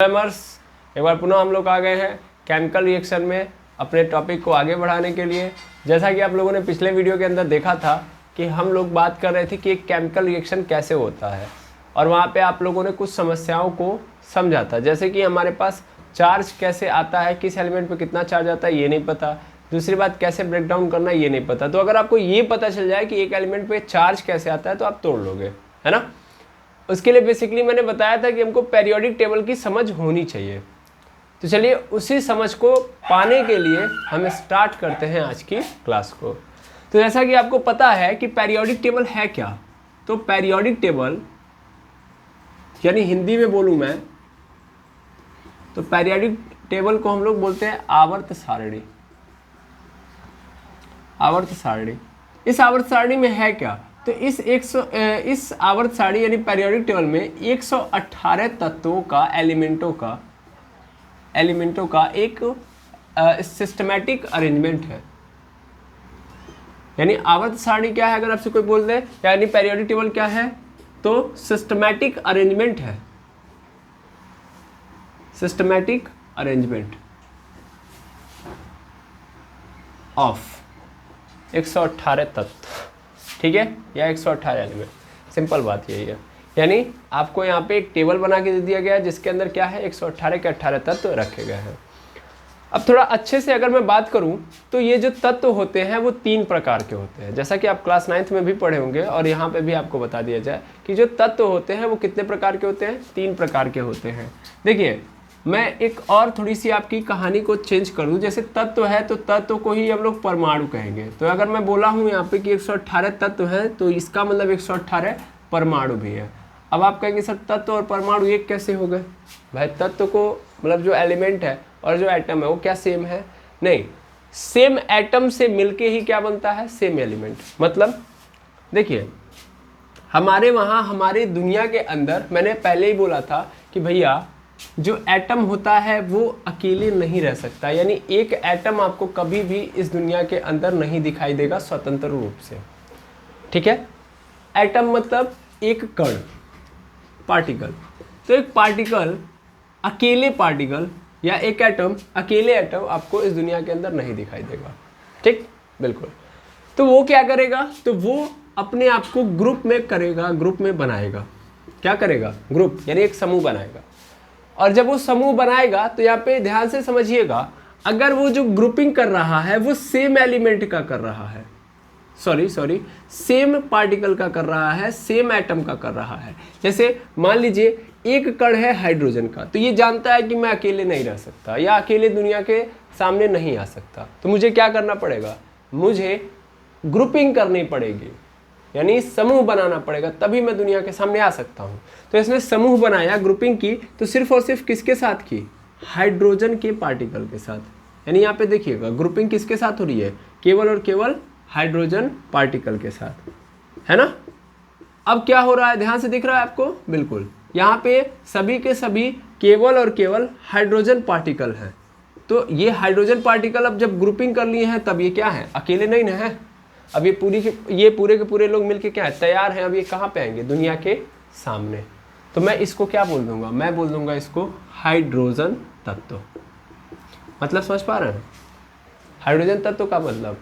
Students, एक बार पुनः हम लोग आ गए हैं केमिकल रिएक्शन में अपने टॉपिक को आगे बढ़ाने के लिए। जैसा कि आप लोगों ने पिछले वीडियो के अंदर देखा था कि हम लोग बात कर रहे थे कि एक केमिकल रिएक्शन कैसे होता है, और वहाँ पे आप लोगों ने कुछ समस्याओं को समझा था। जैसे कि हमारे पास चार्ज कैसे आता है, किस एलिमेंट पे कितना चार्ज आता है ये नहीं पता, दूसरी बात कैसे ब्रेक डाउन करना है ये नहीं पता। तो अगर आपको ये पता चल जाए कि एक एलिमेंट पे चार्ज कैसे आता है तो आप तोड़ लोगे, है ना। उसके लिए बेसिकली मैंने बताया था कि हमको पेरियोडिक टेबल की समझ होनी चाहिए। तो चलिए उसी समझ को पाने के लिए हम स्टार्ट करते हैं आज की क्लास को। तो जैसा कि आपको पता है कि पेरियोडिक टेबल है क्या, तो पेरियोडिक टेबल यानी हिंदी में बोलूं मैं तो पेरियोडिक टेबल को हम लोग बोलते हैं आवर्त सारणी। आवर्त सारणी, इस आवर्त सारणी में है क्या, तो इस आवर्त सारणी यानी पेरियोडिक टेबल में 118 तत्वों का एलिमेंटों का एक सिस्टमैटिक अरेंजमेंट है। यानी आवर्त सारणी क्या है, अगर आपसे कोई बोल दे यानी पेरियोडिक टेबल क्या है, तो सिस्टमैटिक अरेंजमेंट है। सिस्टमैटिक अरेंजमेंट ऑफ 118 तत्व, ठीक है, या 118 एलिमेंट। सिंपल बात यही है। यानी आपको यहाँ पे एक टेबल बना के दे दिया गया है जिसके अंदर क्या है, 118 के 18 तत्व रखे गए हैं। अब थोड़ा अच्छे से अगर मैं बात करूं तो ये जो तत्व होते हैं वो 3 प्रकार के होते हैं, जैसा कि आप क्लास 9th में भी पढ़े होंगे, और यहाँ पे भी आपको बता दिया जाए कि जो तत्व होते हैं वो कितने प्रकार के होते हैं, 3 प्रकार के होते हैं। देखिए मैं एक और थोड़ी सी आपकी कहानी को चेंज कर दूं। जैसे तत्व है तो तत्व को ही हम लोग परमाणु कहेंगे। तो अगर मैं बोला हूं यहाँ पे कि 118 तत्व हैं तो इसका मतलब 118 परमाणु भी है। अब आप कहेंगे सर तत्व और परमाणु एक कैसे हो गए। भाई तत्व को मतलब जो एलिमेंट है और जो एटम है वो क्या सेम है, नहीं, सेम एटम से मिलके ही क्या बनता है, सेम एलिमेंट। मतलब देखिए हमारे वहाँ हमारी दुनिया के अंदर मैंने पहले ही बोला था कि भैया जो एटम होता है वो अकेले नहीं रह सकता। यानी एक एटम आपको कभी भी इस दुनिया के अंदर नहीं दिखाई देगा स्वतंत्र रूप से, ठीक है। एटम मतलब एक कण, पार्टिकल। तो एक पार्टिकल अकेले पार्टिकल या एक एटम अकेले एटम आपको इस दुनिया के अंदर नहीं दिखाई देगा, ठीक, बिल्कुल। तो वो क्या करेगा, तो वो अपने आप को ग्रुप में करेगा, ग्रुप में बनाएगा। क्या करेगा, ग्रुप, यानी एक समूह बनाएगा। और जब वो समूह बनाएगा तो यहाँ पे ध्यान से समझिएगा, अगर वो जो ग्रुपिंग कर रहा है वो सेम एलिमेंट का कर रहा है, सॉरी सेम पार्टिकल का कर रहा है, सेम एटम का कर रहा है। जैसे मान लीजिए एक कण है हाइड्रोजन का, तो ये जानता है कि मैं अकेले नहीं रह सकता या अकेले दुनिया के सामने नहीं आ सकता, तो मुझे क्या करना पड़ेगा, मुझे ग्रुपिंग करनी पड़ेगी, यानी समूह बनाना पड़ेगा, तभी मैं दुनिया के सामने आ सकता हूँ। तो इसने समूह बनाया, ग्रुपिंग की, तो सिर्फ और सिर्फ किसके साथ की, हाइड्रोजन के पार्टिकल के साथ। यानी यहाँ पे देखिएगा ग्रुपिंग किसके साथ हो रही है, केवल और केवल हाइड्रोजन पार्टिकल के साथ, है ना। अब क्या हो रहा है, ध्यान से दिख रहा है आपको, बिल्कुल। यहाँ पे सभी के सभी केवल और केवल हाइड्रोजन पार्टिकल हैं। तो ये हाइड्रोजन पार्टिकल अब जब ग्रुपिंग कर लिए हैं तब ये क्या है, अकेले नहीं ना है। अब ये पूरे के पूरे लोग मिलके क्या है, तैयार हैं। अब ये कहाँ पे आएंगे, दुनिया के सामने। तो मैं इसको क्या बोल दूंगा, मैं बोल दूंगा इसको हाइड्रोजन तत्व। मतलब समझ पा रहे हैं, हाइड्रोजन तत्व का मतलब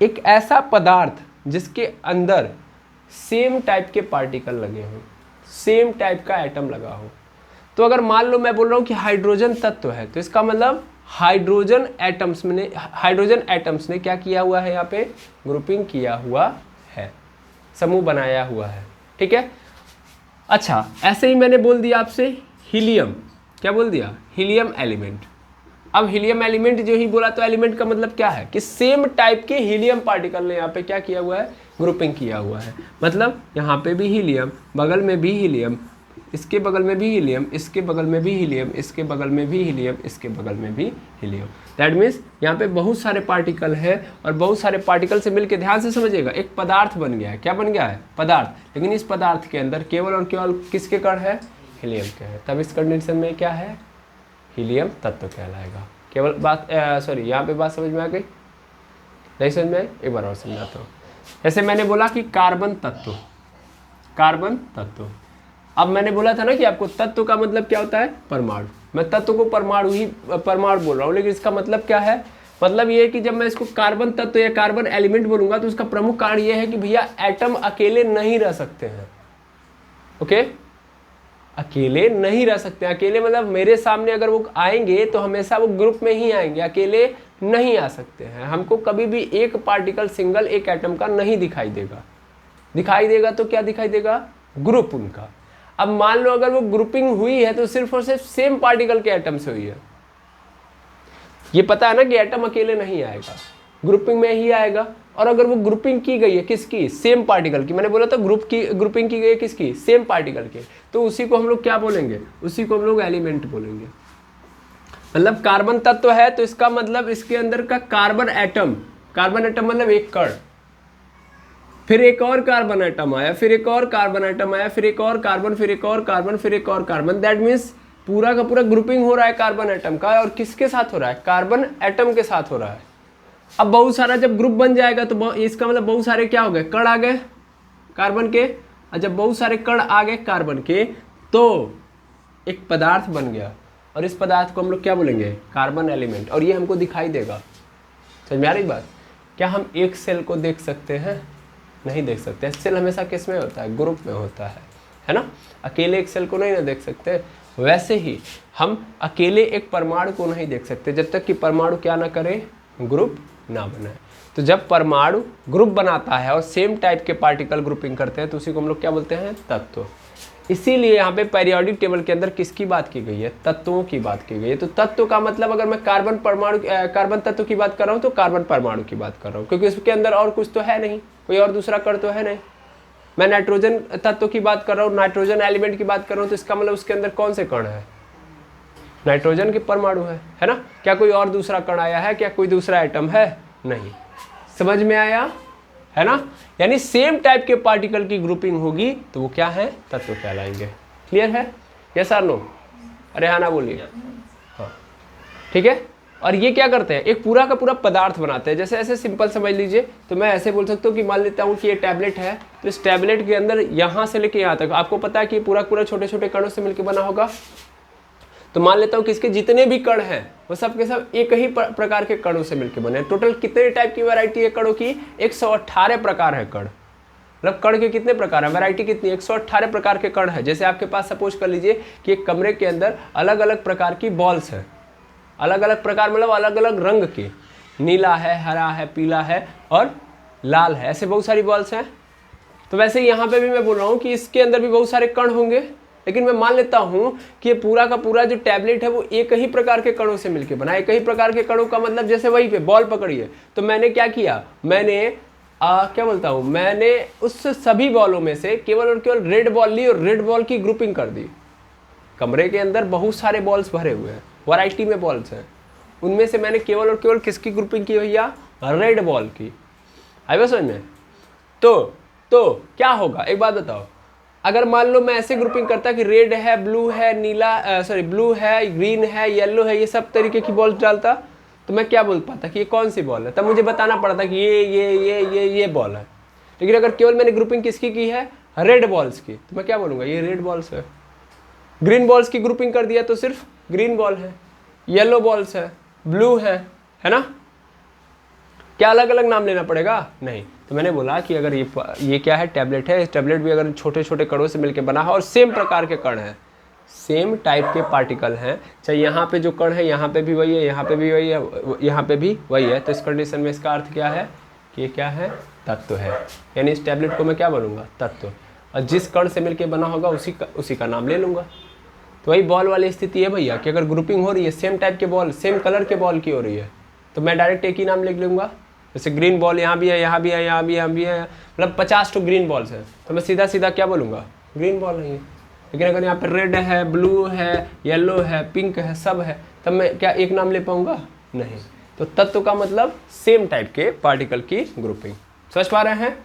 एक ऐसा पदार्थ जिसके अंदर सेम टाइप के पार्टिकल लगे हों, सेम टाइप का एटम लगा हो। तो अगर मान लो मैं बोल रहा हूँ कि हाइड्रोजन तत्व है, तो इसका मतलब हाइड्रोजन एटम्स ने क्या किया हुआ है, यहाँ पे ग्रुपिंग किया हुआ है, समूह बनाया हुआ है, ठीक है। अच्छा, ऐसे ही मैंने बोल दिया आपसे हीलियम, क्या बोल दिया, हीलियम एलिमेंट। अब हीलियम एलिमेंट जो ही बोला तो एलिमेंट का मतलब क्या है कि सेम टाइप के हीलियम पार्टिकल ने यहाँ पे क्या किया हुआ है, ग्रुपिंग किया हुआ है। मतलब यहाँ पे भी हीलियम, बगल में भी हीलियम, इसके बगल में भी हीलियम, इसके बगल में भी हीलियम, इसके बगल में भी हीलियम, इसके बगल में भी हीलियम। दैट मीन्स यहाँ पे बहुत सारे पार्टिकल हैं, और बहुत सारे पार्टिकल से मिलकर, ध्यान से समझिएगा, एक पदार्थ बन गया है। क्या बन गया है, पदार्थ। लेकिन इस पदार्थ के अंदर केवल और केवल किसके कण है, हीलियम के हैं। तब इस कंडीशन में क्या है, हीलियम तत्व कहलाएगा। केवल बात यहाँ पे बात समझ में आ गई, नहीं समझ में आई, एक बार और समझाता हूँ। जैसे मैंने बोला कि कार्बन तत्व, अब मैंने बोला था ना कि आपको तत्व का मतलब क्या होता है, परमाणु। मैं तत्व को परमाणु बोल रहा हूँ, लेकिन इसका मतलब क्या है, मतलब ये है कि जब मैं इसको कार्बन तत्व या कार्बन एलिमेंट बोलूंगा तो उसका प्रमुख कारण ये है कि भैया एटम अकेले नहीं रह सकते हैं। ओके, अकेले नहीं रह सकते। अकेले मतलब मेरे सामने अगर वो आएंगे तो हमेशा वो ग्रुप में ही आएंगे, अकेले नहीं आ सकते हैं। हमको कभी भी एक पार्टिकल सिंगल एक एटम का नहीं दिखाई देगा। दिखाई देगा तो क्या दिखाई देगा, ग्रुप उनका। अब मान लो अगर वो ग्रुपिंग हुई है तो सिर्फ और सिर्फ सेम पार्टिकल के एटम से हुई है। ये पता है ना कि एटम अकेले नहीं आएगा, ग्रुपिंग में ही आएगा। और अगर वो ग्रुपिंग की गई है किसकी, सेम पार्टिकल की, मैंने बोला था ग्रुपिंग की गई है किसकी, सेम पार्टिकल के, तो उसी को हम लोग क्या बोलेंगे, उसी को हम लोग एलिमेंट बोलेंगे। मतलब कार्बन तत्व है तो इसका मतलब इसके अंदर का कार्बन एटम मतलब एक कण, फिर एक और कार्बन एटम आया, फिर एक और कार्बन एटम आया, फिर एक और कार्बन, फिर एक और कार्बन, फिर एक और कार्बन। दैट मीन्स पूरा का पूरा ग्रुपिंग हो रहा है कार्बन एटम का, और किसके साथ हो रहा है, कार्बन एटम के साथ हो रहा है। अब बहुत सारा जब ग्रुप बन जाएगा तो इसका मतलब बहुत सारे क्या हो गए, कण आ गए कार्बन के। और जब बहुत सारे कण आ गए कार्बन के तो एक पदार्थ बन गया, और इस पदार्थ को हम लोग क्या बोलेंगे, कार्बन एलिमेंट। और ये हमको दिखाई देगा। समझ में आ रही बात। क्या हम एक सेल को देख सकते हैं, नहीं देख सकते। सेल हमेशा किस में होता है, ग्रुप में होता है ना। अकेले एक सेल को नहीं ना देख सकते। वैसे ही हम अकेले एक परमाणु को नहीं देख सकते जब तक कि परमाणु क्या ना करे, ग्रुप ना बनाए। तो जब परमाणु ग्रुप बनाता है और सेम टाइप के पार्टिकल ग्रुपिंग करते हैं तो उसी को हम लोग क्या बोलते हैं, तत्व। इसीलिए यहाँ पे पेरियोडिक टेबल के अंदर किसकी बात की गई है, तत्वों की बात की गई है। तो तत्व का मतलब अगर मैं कार्बन तत्व की बात कर रहा हूँ तो कार्बन परमाणु की बात कर रहा हूँ, क्योंकि उसके अंदर और कुछ तो है नहीं, कोई और दूसरा कण तो है नहीं। मैं नाइट्रोजन तत्व की बात कर रहा हूँ, नाइट्रोजन एलिमेंट की बात कर रहा हूँ, तो इसका मतलब उसके अंदर कौन से कण है, नाइट्रोजन के परमाणु है ना। क्या कोई और दूसरा कण आया है, क्या कोई दूसरा एटम है, नहीं। समझ में आया, है ना। यानी सेम टाइप के पार्टिकल की ग्रुपिंग होगी तो वो क्या है, तत्व कहलाएंगे। क्लियर है, यस और नो। अरे हाँ ना बोलिए, हाँ ठीक है। और ये क्या करते हैं, एक पूरा का पूरा पदार्थ बनाते हैं। जैसे ऐसे सिंपल समझ लीजिए, तो मैं ऐसे बोल सकता हूँ कि मान लेता हूँ कि ये टैबलेट है, तो इस टैबलेट के अंदर यहाँ से लेके यहाँ तक आपको पता है कि पूरा पूरा छोटे छोटे कणों से मिलकर बना होगा। तो मान लेता हूँ कि इसके जितने भी कण हैं वो सब के सब एक ही प्रकार के कणों से मिलकर बने। टोटल कितने टाइप की वैरायटी है कणों की, 118 प्रकार है कण। मतलब कण के कितने प्रकार है, वैरायटी कितनी, 118 प्रकार के कण है। जैसे आपके पास सपोज कर लीजिए कि एक कमरे के अंदर अलग अलग प्रकार की बॉल्स है, अलग अलग प्रकार मतलब अलग अलग रंग के, नीला है, हरा है, पीला है और लाल है, ऐसे बहुत सारी बॉल्स हैं। तो वैसे यहाँ पे भी मैं बोल रहा हूँ कि इसके अंदर भी बहुत सारे कण होंगे, लेकिन मैं मान लेता हूँ कि ये पूरा का पूरा जो टैबलेट है वो एक ही प्रकार के कणों से मिलकर बना। एक ही प्रकार के कणों का मतलब जैसे वहीं पे बॉल पकड़ी है, तो मैंने क्या किया, मैंने क्या बोलता हूँ, मैंने उस सभी बॉलों में से केवल और केवल रेड बॉल ली और रेड बॉल की ग्रुपिंग कर दी। कमरे के अंदर बहुत सारे बॉल्स भरे हुए हैं, वैरायटी में बॉल्स हैं, उनमें से मैंने केवल और केवल किसकी ग्रुपिंग की भैया, रेड बॉल की। आई समझ में। तो क्या होगा, एक बात बताओ, अगर मान लो मैं ऐसे ग्रुपिंग करता कि रेड है, ब्लू है, ब्लू है, ग्रीन है, येलो है, ये सब तरीके की बॉल्स डालता, तो मैं क्या बोल पाता कि ये कौन सी बॉल है, तब मुझे बताना पड़ता कि ये बॉल है। लेकिन अगर केवल मैंने ग्रुपिंग किसकी की है, रेड बॉल्स की, तो मैं क्या बोलूँगा, ये रेड बॉल्स है। ग्रीन बॉल्स की ग्रुपिंग कर दिया तो सिर्फ ग्रीन बॉल है, येलो बॉल्स है, ब्लू है ना। क्या अलग अलग नाम लेना पड़ेगा, नहीं। तो मैंने बोला कि अगर ये क्या है, टैबलेट है, इस टैबलेट भी अगर छोटे छोटे कणों से मिलकर बना है और सेम प्रकार के कण हैं, सेम टाइप के पार्टिकल हैं, चाहे यहाँ पे जो कण है यहाँ पे भी वही है, यहाँ पे भी वही है, यहाँ पे भी वही है, तो इस कंडीशन में इसका अर्थ क्या है कि ये क्या है, तत्व है। यानी इस टैबलेट को मैं क्या बोलूँगा, तत्व। और जिस कण से मिलकर बना होगा उसी का नाम ले लूँगा। तो वही बॉल वाली स्थिति है भैया कि अगर ग्रुपिंग हो रही है, सेम टाइप के बॉल, सेम कलर के बॉल की हो रही है, तो मैं डायरेक्ट एक ही नाम लिख लूँगा। जैसे ग्रीन बॉल यहाँ भी है, यहाँ भी है, यहाँ भी है, यहाँ भी है, मतलब 50 तो ग्रीन बॉल्स हैं, तो मैं सीधा सीधा क्या बोलूँगा, ग्रीन बॉल नहीं है। लेकिन अगर यहाँ पे रेड है, ब्लू है, येलो है, पिंक है, सब है, तब मैं क्या एक नाम ले पाऊँगा, नहीं। तो तत्व का मतलब सेम टाइप के पार्टिकल की ग्रुपिंग। समझ पा रहे हैं।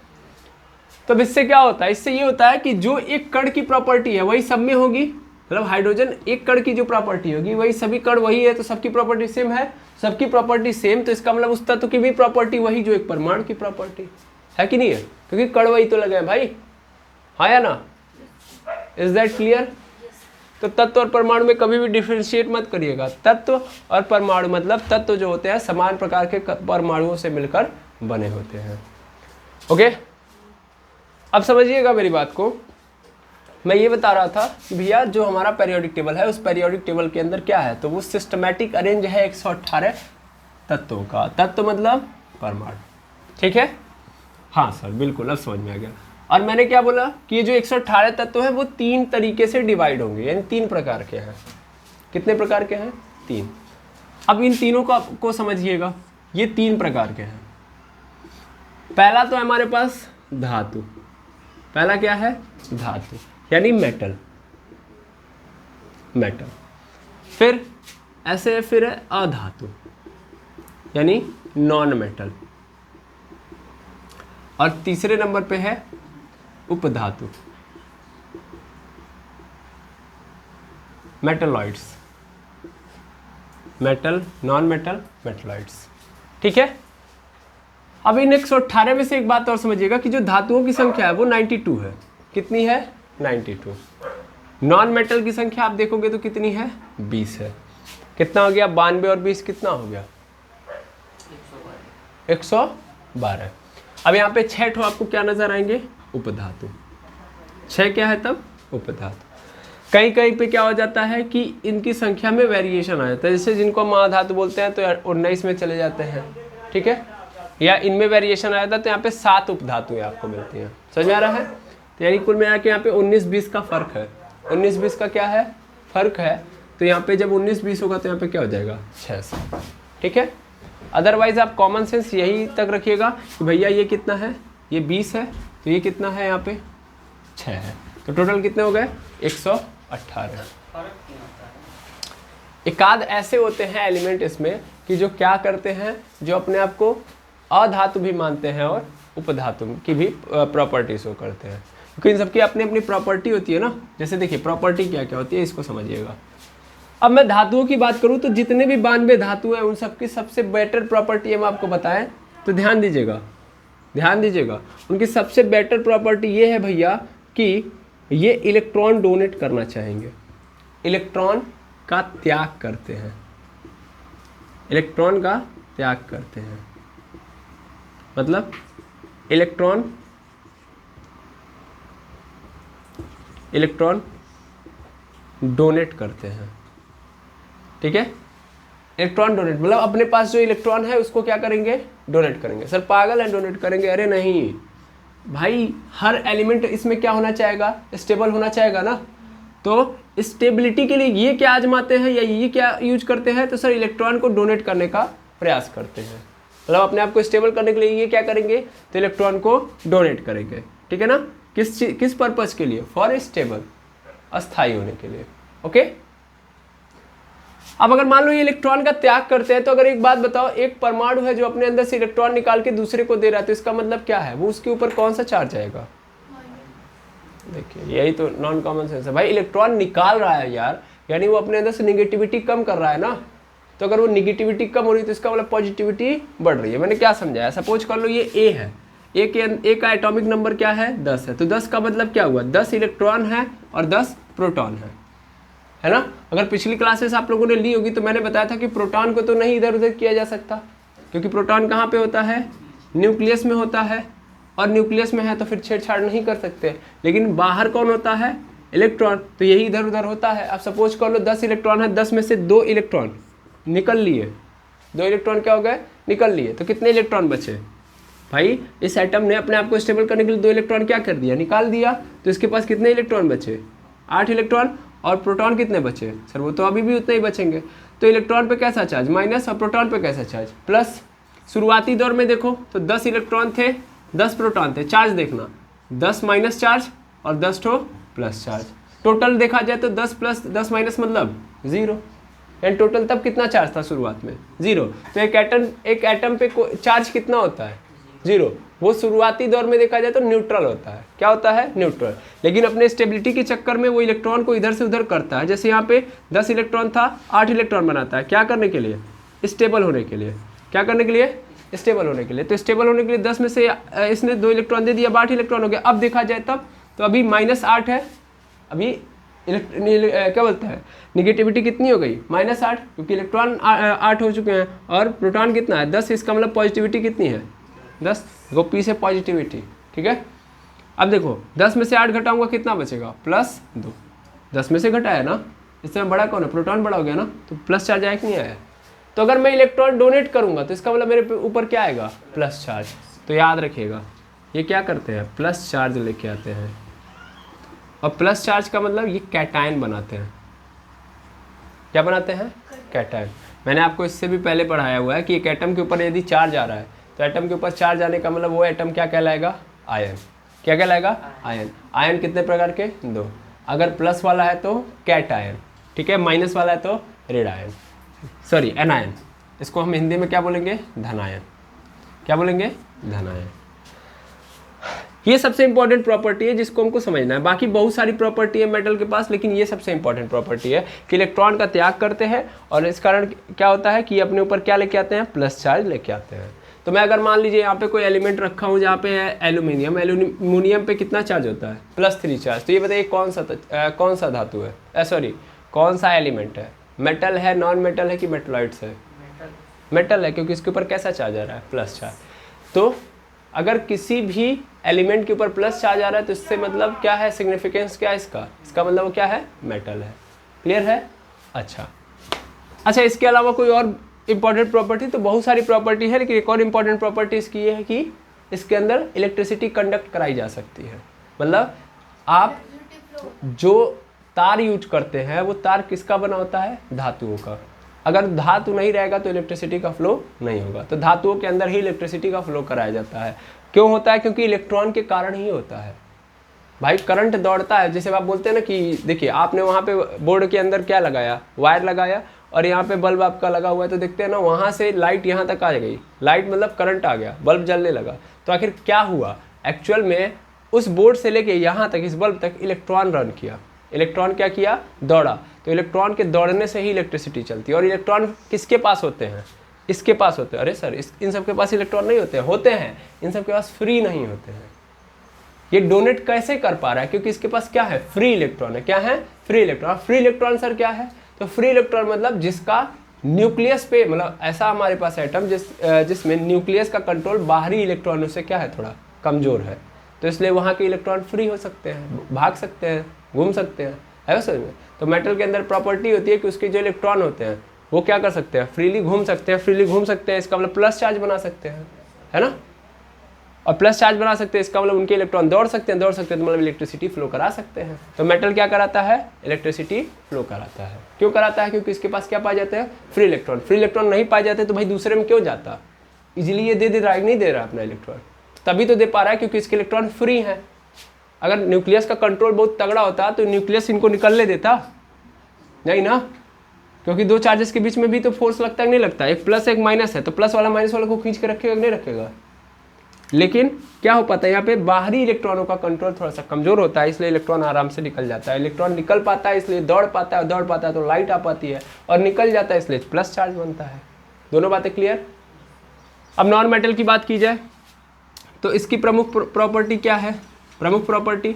तो इससे क्या होता है, इससे ये होता है कि जो एक कण की प्रॉपर्टी है वही सब में होगी। मतलब हाइड्रोजन एक कण की जो प्रॉपर्टी होगी वही सभी कण वही है, तो सबकी प्रॉपर्टी सेम है, सबकी प्रॉपर्टी सेम, तो इसका मतलब उस तत्व की भी प्रॉपर्टी वही जो एक परमाणु की प्रॉपर्टी है कि नहीं है, क्योंकि कण वही तो लगे हैं भाई, हाँ या ना। Is that clear? तो तत्व और परमाणु में कभी भी डिफरेंशिएट मत करिएगा। तत्व और परमाणु मतलब तत्व जो होते हैं समान प्रकार के परमाणुओं से मिलकर बने होते हैं। ओके, अब समझिएगा मेरी बात को। मैं ये बता रहा था कि भैया जो हमारा पेरियोडिक टेबल है उस पेरियोडिक टेबल के अंदर क्या है, तो वो सिस्टमैटिक अरेंज है 118 तत्वों का। तत्व मतलब परमाणु, ठीक है? हाँ सर बिल्कुल, अब समझ में आ गया। और मैंने क्या बोला कि ये जो 118 तत्व हैं वो 3 तरीके से डिवाइड होंगे, यानी 3 प्रकार के हैं। कितने प्रकार के हैं? 3। अब इन तीनों को समझिएगा, ये 3 प्रकार के हैं। पहला तो हमारे पास धातु, पहला क्या है? धातु यानी मेटल, मेटल। फिर ऐसे फिर है अधातु यानी नॉन मेटल, और तीसरे नंबर पे है उपधातु, metalloids, metal, non metal, metalloids, ठीक है? अब इन 118 में से एक बात और समझिएगा कि जो धातुओं की संख्या है वो 92 है। कितनी है? 92। नॉन मेटल की संख्या आप देखोगे तो कितनी है? 20 है। कितना हो गया? 92 और 20 कितना हो गया? 112। अब यहाँ पे 6 ठो आपको क्या नजर आएंगे? उपधातु। 6 क्या है तब? उपधातु। कहीं कहीं पे क्या हो जाता है कि इनकी संख्या में वेरिएशन आ जाता है, जैसे जिनको हम महाधातु बोलते हैं तो 19 में चले जाते हैं, ठीक है? या इनमें वेरिएशन आ जाता है तो यहाँ पे 7 उपधातुएं आपको मिलती हैं। समझ में आ रहा है? तो यानी कुल मिला के यहाँ पे 19-20 का फर्क है। 19-20 का क्या है? फर्क है। तो यहाँ पे जब 19-20 होगा तो यहाँ पे क्या हो जाएगा? 6 से, ठीक है? अदरवाइज आप कॉमन सेंस यही तक रखिएगा कि भैया ये कितना है? ये 20 है, तो ये कितना है? यहाँ पे 6 है। तो टोटल कितने हो गए? 118। एकाध ऐसे होते हैं एलिमेंट इसमें कि जो क्या करते हैं, जो अपने आप को अधातु भी मानते हैं और उपधातु की भी प्रॉपर्टी शो करते हैं, क्योंकि इन सबकी अपनी अपनी प्रॉपर्टी होती है ना। जैसे देखिए प्रॉपर्टी क्या क्या होती है, इसको समझिएगा। अब मैं धातुओं की बात करूं तो जितने भी 92 धातु हैं उन सबकी सबसे बेटर प्रॉपर्टी हम आपको बताएं तो ध्यान दीजिएगा, ध्यान दीजिएगा। उनकी सबसे बेटर प्रॉपर्टी ये है भैया कि ये इलेक्ट्रॉन डोनेट करना चाहेंगे, इलेक्ट्रॉन का त्याग करते हैं, इलेक्ट्रॉन का त्याग करते हैं। मतलब इलेक्ट्रॉन डोनेट करते हैं, ठीक है? इलेक्ट्रॉन डोनेट मतलब अपने पास जो इलेक्ट्रॉन है उसको क्या करेंगे? डोनेट करेंगे। सर पागल है डोनेट करेंगे? अरे नहीं भाई, हर एलिमेंट इसमें क्या होना चाहेगा? स्टेबल होना चाहेगा ना। तो स्टेबिलिटी के लिए ये क्या आजमाते हैं या ये क्या यूज करते हैं? तो सर इलेक्ट्रॉन को डोनेट करने का प्रयास करते हैं, मतलब अपने आप को स्टेबल करने के लिए ये क्या करेंगे? तो इलेक्ट्रॉन को डोनेट करेंगे, ठीक है ना? किस पर्पस के लिए? फॉर स्टेबल, अस्थायी होने के लिए। ओके, अब अगर मान लो ये इलेक्ट्रॉन का त्याग करते हैं तो अगर एक बात बताओ, एक परमाणु है जो अपने अंदर से इलेक्ट्रॉन निकाल के दूसरे को दे रहा है, तो इसका मतलब क्या है? वो उसके ऊपर कौन सा चार्ज आएगा? देखिए यही तो नॉन कॉमन सेंस है भाई। इलेक्ट्रॉन निकाल रहा है यार, यानी वो अपने अंदर से निगेटिविटी कम कर रहा है ना। तो अगर वो निगेटिविटी कम हो रही है तो इसका मतलब पॉजिटिविटी बढ़ रही है। मैंने क्या समझाया? सपोज कर लो ये ए है, ए का एटॉमिक नंबर क्या है? 10 है। तो 10 का मतलब क्या हुआ? 10 इलेक्ट्रॉन है और 10 प्रोटॉन है ना? अगर पिछली क्लासेस आप लोगों ने ली होगी तो मैंने बताया था कि प्रोटॉन को तो नहीं इधर उधर किया जा सकता, क्योंकि प्रोटॉन कहाँ पे होता है? न्यूक्लियस में होता है, और न्यूक्लियस में है तो फिर छेड़छाड़ नहीं कर सकते। लेकिन बाहर कौन होता है? इलेक्ट्रॉन, तो यही इधर उधर होता है। अब सपोज कर लो 10 इलेक्ट्रॉन है, 10 में से 2 इलेक्ट्रॉन निकल लिए, 2 इलेक्ट्रॉन क्या हो गए? निकल लिए। तो कितने इलेक्ट्रॉन बचे? भाई इस एटम ने अपने आप को स्टेबल करने के लिए 2 इलेक्ट्रॉन क्या कर दिया? निकाल दिया। तो इसके पास कितने इलेक्ट्रॉन बचे? 8 इलेक्ट्रॉन। और प्रोटॉन कितने बचे? सर वो तो अभी भी उतने ही बचेंगे। तो इलेक्ट्रॉन पे कैसा चार्ज? माइनस, और प्रोटॉन पे कैसा चार्ज? प्लस। शुरुआती दौर में देखो तो 10 इलेक्ट्रॉन थे, 10 प्रोटॉन थे। चार्ज देखना, 10 माइनस चार्ज और 10 ठो प्लस चार्ज। टोटल देखा जाए तो 10 प्लस 10 माइनस मतलब 0, एंड टोटल तब कितना चार्ज था शुरुआत में? 0। तो एक एटम पे चार्ज कितना होता है? 0। वो शुरुआती दौर में देखा जाए तो न्यूट्रल होता है। क्या होता है? न्यूट्रल। लेकिन अपने स्टेबिलिटी के चक्कर में वो इलेक्ट्रॉन को इधर से उधर करता है। जैसे यहाँ पे 10 इलेक्ट्रॉन था, 8 इलेक्ट्रॉन बनाता है। क्या करने के लिए? स्टेबल होने के लिए। क्या करने के लिए? स्टेबल होने के लिए। तो स्टेबल होने के लिए 10 में से इसने 2 इलेक्ट्रॉन दे दिया, 8 इलेक्ट्रॉन हो गया। अब देखा जाए तब तो अभी -8 है, अभी क्या बोलते हैं, निगेटिविटी कितनी हो गई, -8, क्योंकि इलेक्ट्रॉन 8 हो चुके हैं और प्रोटॉन कितना है 10, इसका मतलब पॉजिटिविटी कितनी है 10, वो पी से पॉजिटिविटी, ठीक है। अब देखो 10 में से 8 घटाऊंगा कितना बचेगा, +2, 10 में से घटाया ना, इससे बड़ा कौन है, प्रोटॉन बड़ा हो गया ना, तो प्लस चार्ज आया कि नहीं आया। तो अगर मैं इलेक्ट्रॉन डोनेट करूंगा तो इसका मतलब मेरे ऊपर क्या आएगा, प्लस चार्ज। तो याद रखिएगा ये क्या करते हैं, प्लस चार्ज लेके आते हैं, और प्लस चार्ज का मतलब ये कैटायन बनाते हैं। क्या बनाते हैं, कैटायन। मैंने आपको इससे भी पहले पढ़ाया हुआ है कि एक एटम के ऊपर यदि चार्ज आ रहा है तो एटम के ऊपर चार्ज आने का मतलब वो एटम क्या कहलाएगा, आयन। क्या कहलाएगा, आयन। आयन कितने प्रकार के, 2। अगर प्लस वाला है तो कैटायन, ठीक है, माइनस वाला है तो रेड आयन, सॉरी एनायन। इसको हम हिंदी में क्या बोलेंगे, धनायन। क्या बोलेंगे, धनायन। ये सबसे इंपॉर्टेंट प्रॉपर्टी है जिसको हमको समझना है। बाकी बहुत सारी प्रॉपर्टी है मेटल के पास, लेकिन ये सबसे इंपॉर्टेंट प्रॉपर्टी है कि इलेक्ट्रॉन का त्याग करते हैं और इस कारण क्या होता है कि अपने ऊपर क्या लेके आते हैं, प्लस चार्ज लेके आते हैं। तो मैं अगर मान लीजिए यहाँ पे कोई एलिमेंट रखा हूँ जहाँ पे है एल्यूमिनियम, एल्यूमिनियम पे कितना चार्ज होता है, +3 चार्ज। तो ये बताइए कौन सा धातु है, सॉरी कौन सा एलिमेंट है, मेटल है, नॉन मेटल है कि मेटलॉइड्स है, मेटल है, क्योंकि इसके ऊपर कैसा चार्ज आ रहा है, प्लस चार्ज। तो अगर किसी भी एलिमेंट के ऊपर प्लस चार्ज आ रहा है तो इससे मतलब क्या है, सिग्निफिकेंस क्या है इसका मतलब वो क्या है, मेटल है। क्लियर है। अच्छा इसके अलावा कोई और इंपॉर्टेंट प्रॉपर्टी, तो बहुत सारी प्रॉपर्टी है, लेकिन एक और इंपॉर्टेंट प्रॉपर्टी इसकी ये है कि इसके अंदर इलेक्ट्रिसिटी कंडक्ट कराई जा सकती है। मतलब आप जो तार यूज करते हैं वो तार किसका बना होता है, धातुओं का। अगर धातु नहीं रहेगा तो इलेक्ट्रिसिटी का फ्लो नहीं होगा। तो धातुओं के अंदर ही इलेक्ट्रिसिटी का फ्लो कराया जाता है। क्यों होता है, क्योंकि इलेक्ट्रॉन के कारण ही होता है। भाई करंट दौड़ता है, जैसे आप बोलते हैं ना कि देखिए आपने वहाँ पे बोर्ड के अंदर क्या लगाया, वायर लगाया, और यहाँ पे बल्ब आपका लगा हुआ है, तो देखते हैं ना वहाँ से लाइट यहाँ तक आ गई, लाइट मतलब करंट आ गया, बल्ब जलने लगा। तो आखिर क्या हुआ, एक्चुअल में उस बोर्ड से लेके यहाँ तक, इस बल्ब तक इलेक्ट्रॉन रन किया। इलेक्ट्रॉन क्या किया, दौड़ा। तो इलेक्ट्रॉन के दौड़ने से ही इलेक्ट्रिसिटी चलती है। और इलेक्ट्रॉन किसके पास होते हैं, इसके पास होते हैं। अरे सर इन सब के पास इलेक्ट्रॉन नहीं होते हैं, इन सब के पास फ्री नहीं होते हैं। ये डोनेट कैसे कर पा रहा है, क्योंकि इसके पास क्या है, फ्री इलेक्ट्रॉन है। क्या है, free electron. Free electron sir क्या है, तो फ्री इलेक्ट्रॉन मतलब जिसका न्यूक्लियस पे, मतलब ऐसा हमारे पास एटम जिसमें न्यूक्लियस का कंट्रोल बाहरी इलेक्ट्रॉनों से क्या है, थोड़ा कमजोर है। तो इसलिए वहाँ के इलेक्ट्रॉन फ्री हो सकते हैं, भाग सकते हैं, घूम सकते हैं, है समझ में। तो मेटल के अंदर प्रॉपर्टी होती है कि उसके जो इलेक्ट्रॉन होते हैं वो क्या कर सकते हैं, फ्रीली घूम सकते हैं। फ्रीली घूम सकते हैं इसका मतलब प्लस चार्ज बना सकते हैं, है ना। और प्लस चार्ज बना सकते हैं इसका मतलब उनके इलेक्ट्रॉन दौड़ सकते हैं तो मतलब इलेक्ट्रिसिटी फ्लो करा सकते हैं। तो मेटल क्या कराता है, इलेक्ट्रिसिटी फ्लो कराता है। क्यों कराता है, क्योंकि इसके पास क्या पाए जाते हैं, फ्री इलेक्ट्रॉन। फ्री इलेक्ट्रॉन नहीं पाए जाते तो भाई दूसरे में क्यों जाता, इजीली ये दे रहा है, नहीं दे रहा अपना इलेक्ट्रॉन, तभी तो दे पा रहा है क्योंकि इसके इलेक्ट्रॉन फ्री है। अगर न्यूक्लियस का कंट्रोल बहुत तगड़ा होता तो न्यूक्लियस इनको निकलने देता नहीं ना, क्योंकि दो चार्जेस के बीच में भी तो फोर्स लगता है, नहीं लगता, एक प्लस एक माइनस है, तो प्लस वाला माइनस वाले को खींच के रखेगा नहीं रखेगा। लेकिन क्या हो पाता है, यहाँ पे बाहरी इलेक्ट्रॉनों का कंट्रोल थोड़ा सा कमजोर होता है, इसलिए इलेक्ट्रॉन आराम से निकल जाता है। इलेक्ट्रॉन निकल पाता है इसलिए दौड़ पाता है तो लाइट आ पाती है, और निकल जाता है इसलिए प्लस चार्ज बनता है। दोनों बातें क्लियर। अब नॉन मेटल की बात की जाए तो इसकी प्रमुख प्रॉपर्टी क्या है, प्रमुख प्रॉपर्टी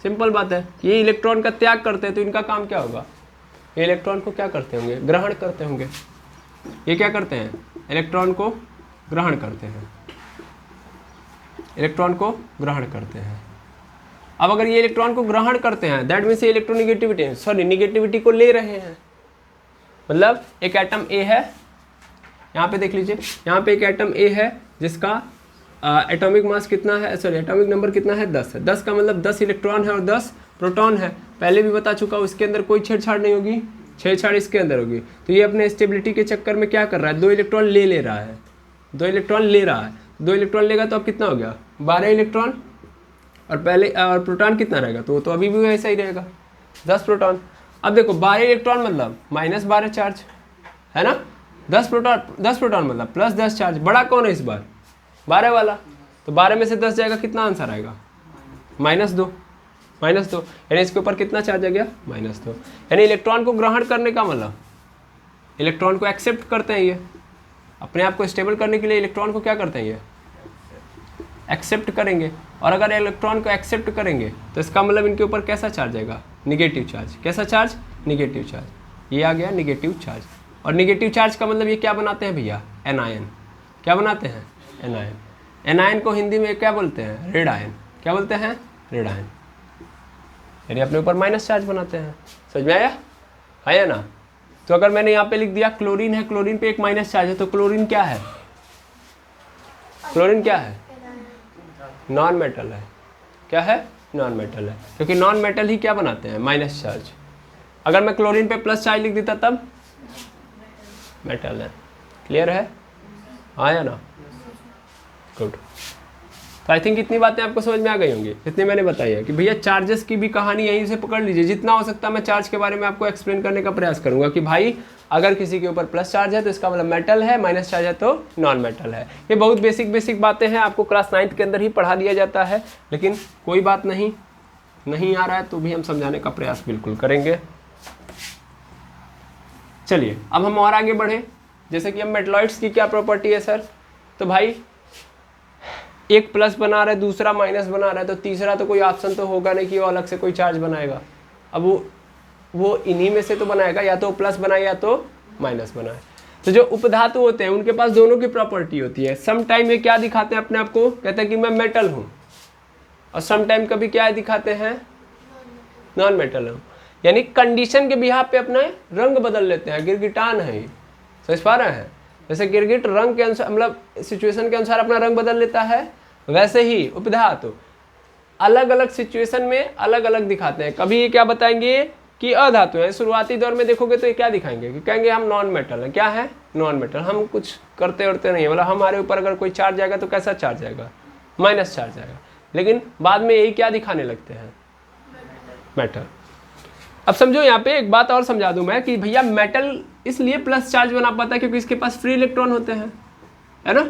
सिंपल बात है, ये इलेक्ट्रॉन का त्याग करते हैं तो इनका काम क्या होगा, ये इलेक्ट्रॉन को क्या करते होंगे, ग्रहण करते होंगे। ये क्या करते हैं, इलेक्ट्रॉन को ग्रहण करते हैं, इलेक्ट्रॉन को ग्रहण करते हैं। अब अगर ये इलेक्ट्रॉन को ग्रहण करते हैं दैट मीन्स ये इलेक्ट्रोनिगेटिविटी, सॉरी निगेटिविटी को ले रहे हैं। मतलब एक एटम ए है, यहाँ पे देख लीजिए, यहाँ पे एक एटम ए है जिसका एटॉमिक मास कितना है, सॉरी एटॉमिक नंबर कितना है, 10 है। 10 का मतलब 10 इलेक्ट्रॉन है और 10 प्रोटॉन है। पहले भी बता चुका हूँ, इसके अंदर कोई छेड़छाड़ नहीं होगी, छेड़छाड़ इसके अंदर होगी। तो ये अपने स्टेबिलिटी के चक्कर में क्या कर रहा है, 2 इलेक्ट्रॉन ले रहा है, 2 इलेक्ट्रॉन ले रहा है। 2 इलेक्ट्रॉन लेगा तो अब कितना हो गया, 12 इलेक्ट्रॉन, और पहले और प्रोटॉन कितना रहेगा, तो अभी भी वैसा ही रहेगा, 10 प्रोटॉन। अब देखो 12 इलेक्ट्रॉन मतलब -12 चार्ज है ना, 10 प्रोटॉन मतलब +10 चार्ज। बड़ा कौन है इस बार, 12 वाला। तो 12 में से 10 जाएगा, कितना आंसर आएगा, -2, यानी इसके ऊपर कितना चार्ज आ गया, -2। यानी इलेक्ट्रॉन को ग्रहण करने का मतलब इलेक्ट्रॉन को एक्सेप्ट करते हैं, ये अपने आप को स्टेबल करने के लिए इलेक्ट्रॉन को क्या करते हैं, ये एक्सेप्ट करेंगे। और अगर इलेक्ट्रॉन को एक्सेप्ट करेंगे तो इसका मतलब इनके ऊपर कैसा चार्ज आएगा, निगेटिव चार्ज। कैसा चार्ज? Negative charge. ये आ गया निगेटिव चार्ज। और निगेटिव चार्ज का मतलब ये क्या बनाते हैं भैया? एनायन। क्या बनाते हैं? एनायन। एनायन को हिंदी में क्या बोलते हैं? Red ion. क्या बोलते हैं? Red ion. यानी अपने ऊपर माइनस चार्ज बनाते हैं। समझ में आया? है ना? तो अगर मैंने यहाँ पे लिख दिया क्लोरीन है, क्लोरीन पे एक माइनस चार्ज है, तो क्लोरीन क्या है? क्लोरीन क्या है? नॉन मेटल है। क्या है? नॉन मेटल है, क्योंकि नॉन मेटल ही क्या बनाते हैं? Minus charge. अगर मैं क्लोरीन पे प्लस चार्ज लिख देता तब मेटल है। क्लियर है? आया ना? गुड। तो आई थिंक इतनी बातें आपको समझ में आ गई होंगी, जितनी मैंने बताई है कि भैया चार्जेस की भी कहानी यहीं से पकड़ लीजिए। जितना हो सकता है मैं चार्ज के बारे में आपको एक्सप्लेन करने का प्रयास करूंगा कि भाई अगर किसी के ऊपर प्लस चार्ज है तो इसका मतलब मेटल है, माइनस चार्ज है तो नॉन मेटल है। ये बहुत बेसिक बातें हैं, आपको क्लास 9th के अंदर ही पढ़ा दिया जाता है, लेकिन कोई बात नहीं आ रहा है तो भी हम समझाने का प्रयास बिल्कुल करेंगे। चलिए अब हम और आगे बढ़े। जैसे कि हम मेटलॉइड्स की क्या प्रॉपर्टी है सर? तो भाई एक प्लस बना रहा है, दूसरा माइनस बना रहा है, तो तीसरा तो कोई ऑप्शन तो होगा नहीं कि वो अलग से कोई चार्ज बनाएगा। अब वो इन्हीं में से तो बनाएगा, या तो प्लस बनाए या तो माइनस बनाए। तो जो उपधातु होते हैं उनके पास दोनों की प्रॉपर्टी होती है। सम टाइम ये क्या दिखाते हैं अपने आप को? कहते हैं कि मैं मेटल हूँ, और सम टाइम कभी क्या दिखाते हैं? नॉन मेटल हूँ। यानी कंडीशन के बिहाफ पे अपना रंग बदल लेते हैं। गिरगिटान है ये, समझ पा रहे हैं? जैसे गिरगिट रंग के अनुसार, मतलब सिचुएशन के अनुसार अपना रंग बदल लेता है, वैसे ही उपधातु अलग अलग सिचुएशन में अलग अलग दिखाते हैं। कभी ये क्या बताएंगे कि अधातु है। शुरुआती दौर में देखोगे तो ये क्या दिखाएंगे कि कहेंगे हम नॉन मेटल हैं। क्या है? Non metal. हम कुछ करते उड़ते नहीं है, मतलब हमारे ऊपर अगर कोई चार्ज आएगा तो कैसा चार्ज आएगा? माइनस चार्ज आएगा। लेकिन बाद में यही क्या दिखाने लगते हैं? मेटल। अब समझो यहाँ पे एक बात और समझा दूं मैं कि भैया मेटल इसलिए प्लस चार्ज बना पाता है क्योंकि इसके पास फ्री इलेक्ट्रॉन होते हैं, है ना?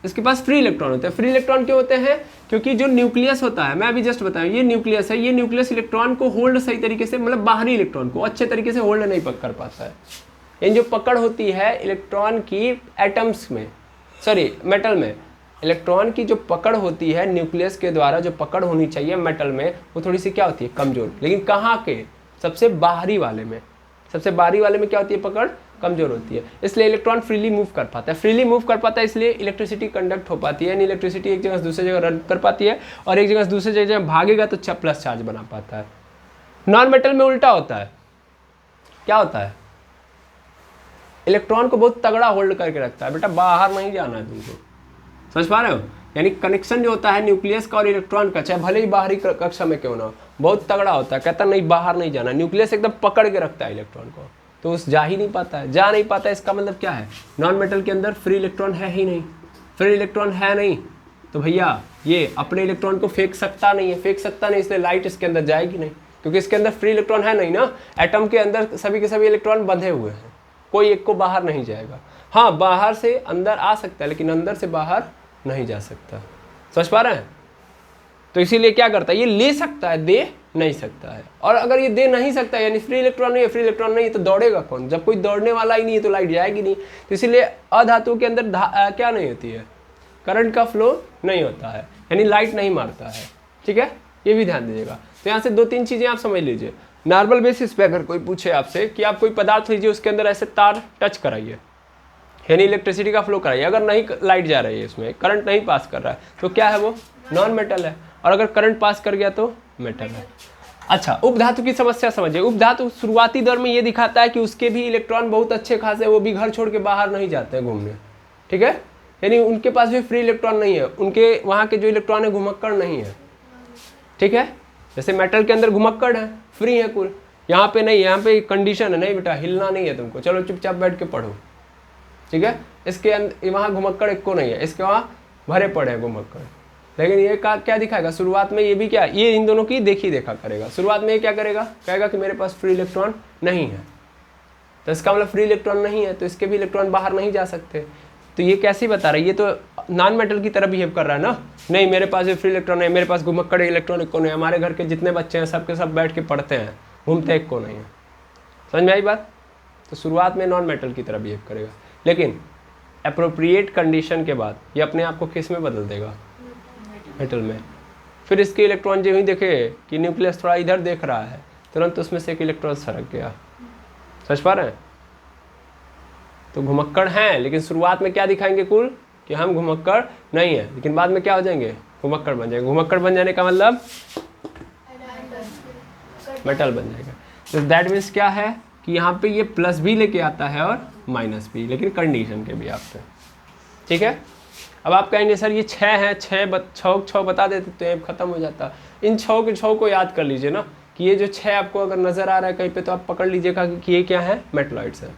इसके पास फ्री इलेक्ट्रॉन होते हैं। फ्री इलेक्ट्रॉन क्यों होते हैं? क्योंकि जो न्यूक्लियस होता है, मैं अभी जस्ट बताऊं, ये न्यूक्लियस है, ये न्यूक्लियस इलेक्ट्रॉन को होल्ड सही तरीके से, मतलब बाहरी इलेक्ट्रॉन को अच्छे तरीके से होल्ड नहीं कर पाता है। इन जो पकड़ होती है इलेक्ट्रॉन की एटम्स में, सॉरी मेटल में, इलेक्ट्रॉन की जो पकड़ होती है न्यूक्लियस के द्वारा, जो पकड़ होनी चाहिए मेटल में, वो थोड़ी सी क्या होती है? कमजोर। लेकिन कहाँ के? सबसे बाहरी वाले में। सबसे बाहरी वाले में क्या होती है? पकड़ कमजोर होती है। इसलिए इलेक्ट्रॉन फ्रीली मूव कर पाता है। फ्रीली मूव कर पाता है इसलिए इलेक्ट्रिसिटी कंडक्ट हो पाती है, यानी इलेक्ट्रिसिटी एक जगह से दूसरी जगह रन कर पाती है, और एक जगह से दूसरी जगह भागेगा तो प्लस चार्ज बना पाता है। नॉन मेटल में उल्टा होता है। क्या होता है? इलेक्ट्रॉन को बहुत तगड़ा होल्ड करके रखता है, बेटा बाहर नहीं जाना है तुमको। समझ पा रहे हो? यानी कनेक्शन जो होता है न्यूक्लियस का और इलेक्ट्रॉन का, चाहे भले ही बाहरी कक्षा में क्यों ना हो, बहुत तगड़ा होता है। कहता नहीं बाहर नहीं जाना। न्यूक्लियस एकदम पकड़ के रखता है इलेक्ट्रॉन को, तो उस जा ही नहीं पाता है। जा नहीं पाता है इसका मतलब क्या है? नॉन मेटल के अंदर फ्री इलेक्ट्रॉन है ही नहीं। फ्री इलेक्ट्रॉन है नहीं तो भैया ये अपने इलेक्ट्रॉन को फेंक सकता नहीं है। फेंक सकता नहीं, इसलिए लाइट इसके अंदर जाएगी नहीं, क्योंकि इसके अंदर फ्री इलेक्ट्रॉन है नहीं ना। एटम के अंदर सभी के सभी इलेक्ट्रॉन बंधे हुए हैं, कोई एक को बाहर नहीं जाएगा। हाँ, बाहर से अंदर आ सकता है, लेकिन अंदर से बाहर नहीं जा सकता। समझ पा रहे हैं? तो इसीलिए क्या करता है? ये ले सकता है, दे नहीं सकता है। और अगर ये दे नहीं सकता है, यानी फ्री इलेक्ट्रॉन नहीं है, फ्री इलेक्ट्रॉन नहीं है, तो दौड़ेगा कौन? जब कोई दौड़ने वाला ही नहीं है तो लाइट जाएगी नहीं। तो इसीलिए अधातु के अंदर क्या नहीं होती है? करंट का फ्लो नहीं होता है, यानी लाइट नहीं मारता है। ठीक है, ये भी ध्यान दीजिएगा। तो यहाँ से 2-3 चीज़ें आप समझ लीजिए। नॉर्मल बेसिस पे अगर कोई पूछे आपसे कि आप कोई पदार्थ लीजिए, उसके अंदर ऐसे तार टच कराइए, यानी इलेक्ट्रिसिटी का फ्लो कराइए, अगर नहीं लाइट जा रही है, इसमें करंट नहीं पास कर रहा है, तो क्या है? वो नॉन मेटल है। और अगर करंट पास कर गया तो मेटल है। अच्छा, उपधातु की समस्या समझिए। उपधातु शुरुआती दौर में ये दिखाता है कि उसके भी इलेक्ट्रॉन बहुत अच्छे खासे, वो भी घर छोड़ के बाहर नहीं जाते हैं घूमने। ठीक है, यानी उनके पास भी फ्री इलेक्ट्रॉन नहीं है, उनके वहाँ के जो इलेक्ट्रॉन है घुमक्कड़ नहीं है। ठीक है, जैसे मेटल के अंदर घुमक्कड़ है, फ्री है कुल। यहाँ पे नहीं, यहाँ पे कंडीशन है, नहीं बेटा हिलना नहीं है तुमको, चलो चुपचाप बैठ के पढ़ो। ठीक है, इसके अंदर वहाँ घुमक्कड़ एक को नहीं है, इसके वहाँ भरे पड़े हैं घुमक्कड़। लेकिन ये क्या दिखाएगा शुरुआत में? ये भी क्या, ये इन दोनों की देखा करेगा। शुरुआत में ये क्या करेगा? कहेगा कि मेरे पास फ्री इलेक्ट्रॉन नहीं है, तो इसका मतलब फ्री इलेक्ट्रॉन नहीं है, तो इसके भी इलेक्ट्रॉन बाहर नहीं जा सकते। तो ये कैसे बता रहा है? ये तो नॉन मेटल की तरह बिहेव कर रहा है ना। नहीं, मेरे पास भी फ्री इलेक्ट्रॉन है, मेरे पास घुमक्कड़ इलेक्ट्रॉन एक को नहीं है, हमारे घर के जितने बच्चे हैं सब के सब बैठ के पढ़ते हैं, घूमते एक को नहीं है। समझ में आई बात? तो शुरुआत में नॉन मेटल की तरह बिहेव करेगा, लेकिन अप्रोप्रिएट कंडीशन के बाद ये अपने आप को किस में बदल देगा? मेटल में। फिर इसके इलेक्ट्रॉन जो ही देखे कि न्यूक्लियस थोड़ा इधर देख रहा है, तुरंत उसमें से एक इलेक्ट्रॉन सरक गया। समझ पा रहे हैं? तो घुमक्कड़ हैं, लेकिन शुरुआत में क्या दिखाएंगे कुल कि हम घुमक्कड़ नहीं है, लेकिन बाद में क्या हो जाएंगे, घुमक्कड़ बन जाएंगे। घुमक्कड़ बन जाने का मतलब मेटल बन जाएगा। तो दैट मीन्स क्या है कि यहाँ पे ये प्लस भी लेके आता है और माइनस भी, लेकिन कंडीशन के भी आपके। ठीक है, अब आप कहेंगे सर ये 6 है, 6 बता देते तो ये खत्म हो जाता। इन 6 के 6 को याद कर लीजिए ना, कि ये जो 6 आपको अगर नज़र आ रहा है कहीं पे तो आप पकड़ लीजिएगा कि ये क्या है, मेटलॉइड्स है।